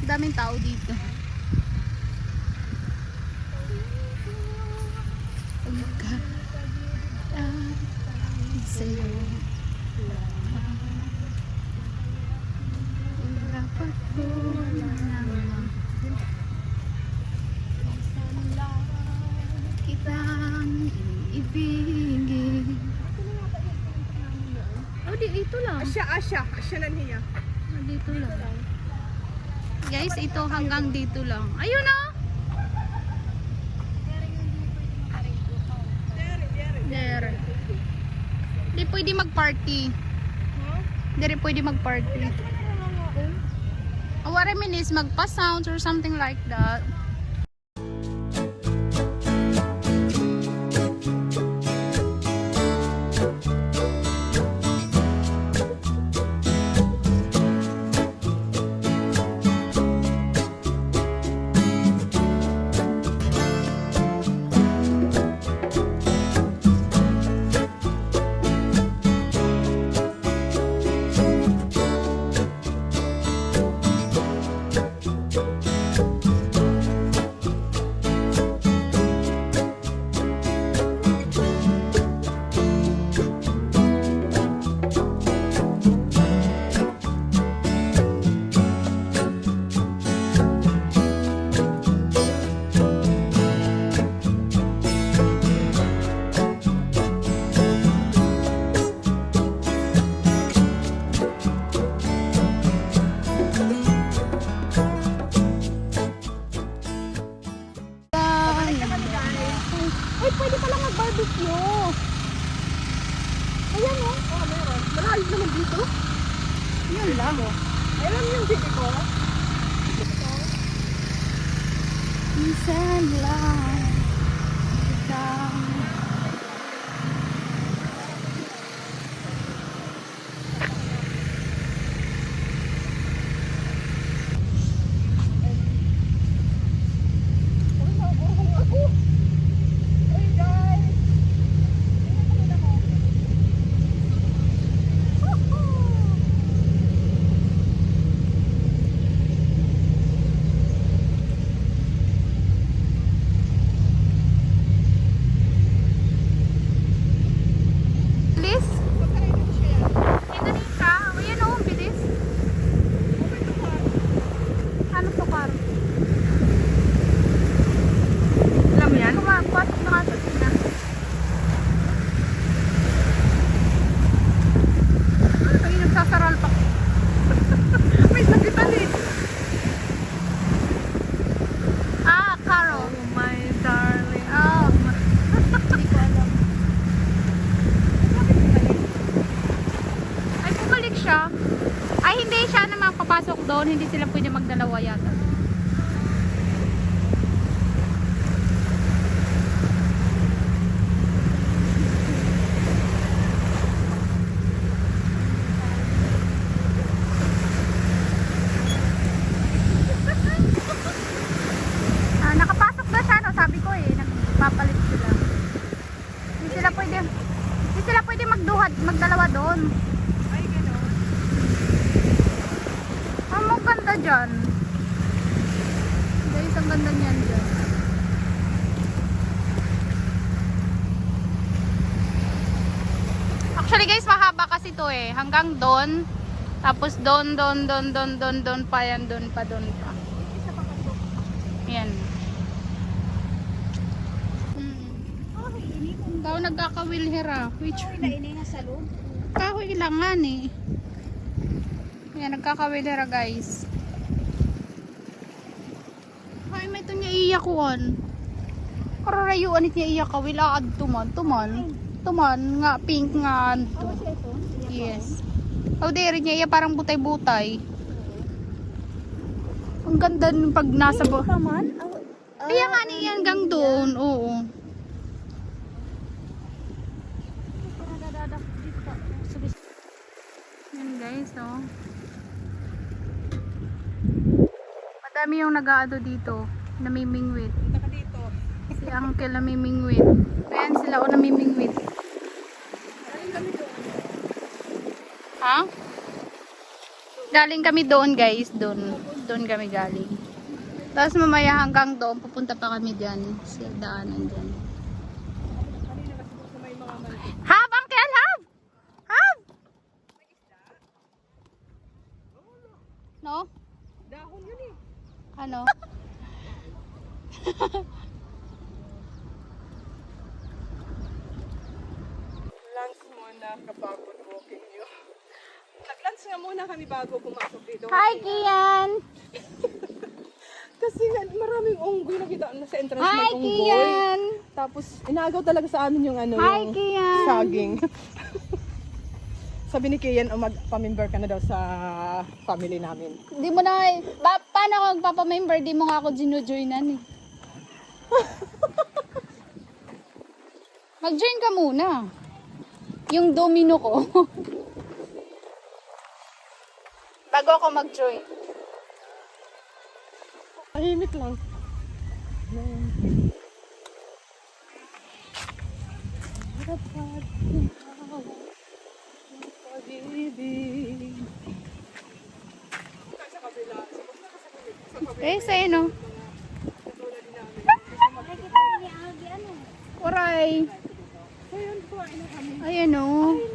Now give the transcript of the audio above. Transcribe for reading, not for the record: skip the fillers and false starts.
Daming tao dito. Sa'yo. Dapat ko naman kitang ibigin. Oh, ito lang. Asya lang niya. Oh, dito lang. Guys, ito hanggang dito lang. Ayun na! There. Hindi pwede mag-party. Hindi pwede mag-party. What I mean is magpa-sounds or something like that. Ay, pwede pala mag-barbecue. Ayan o. Oh, meron. Malayo naman dito. Yun lang. Alam yung dito ko. Minsan lang. Isang doon, hindi sila pwede magdalawa yata. Nakapasok na siya, no? Sabi ko eh, nagpapalit sila. Hindi sila pwede magdalawa doon. Ang ganda dyan. Guys, ang ganda niyan dyan. Actually guys, mahaba kasi to eh. Hanggang doon. Tapos doon pa yan. Doon pa. Yan. Tao nagkakawilhera. Which? Kahoy ilangan eh. Yan, nagkakawilera guys. Ay, may ito niya iyakuan. Kararayuan it niya iyakawil. Aad tuman. Nga, pink nga. Yes. Oh, dere niya iya parang butay-butay. Ang ganda ng pag nasa bo. Kaya nga niya hanggang doon. Oo. Yan guys, oh. Madami yung nag-aado dito, namimingwit. Punta ka dito. Si Uncle namimingwit. Ayan sila o namimingwit. Ha? Galing kami doon guys, doon. doon kami galing. Tapos mamaya hanggang doon, pupunta pa kami dyan. Sa daanan dyan. Kanina kasi gusto may mga manok. Hab, Uncle! Hab! Hab! No? Dahon yun eh. Ano? Lunch muna kapagod walking nyo. Nag-lunch nga muna kami bago pumasok dito. Hi, Kian! Kasi nga maraming unggoy nakita na sa entrance Hi, may unggoy. Kian! Tapos inagaw talaga sa amin yung ano, Hi, yung Kian! saging. Sabi ni Kian, magpa-member ka na daw sa family namin. Di mo na, paano ako magpapamember? Di mo nga ako ginujoinan eh. Mag-join ka muna. Yung domino ko. Bago ako mag-join. Tahimik lang. Eh, sa'yo no? Oray. Ayun po, ano kami. Ayan o. Ay,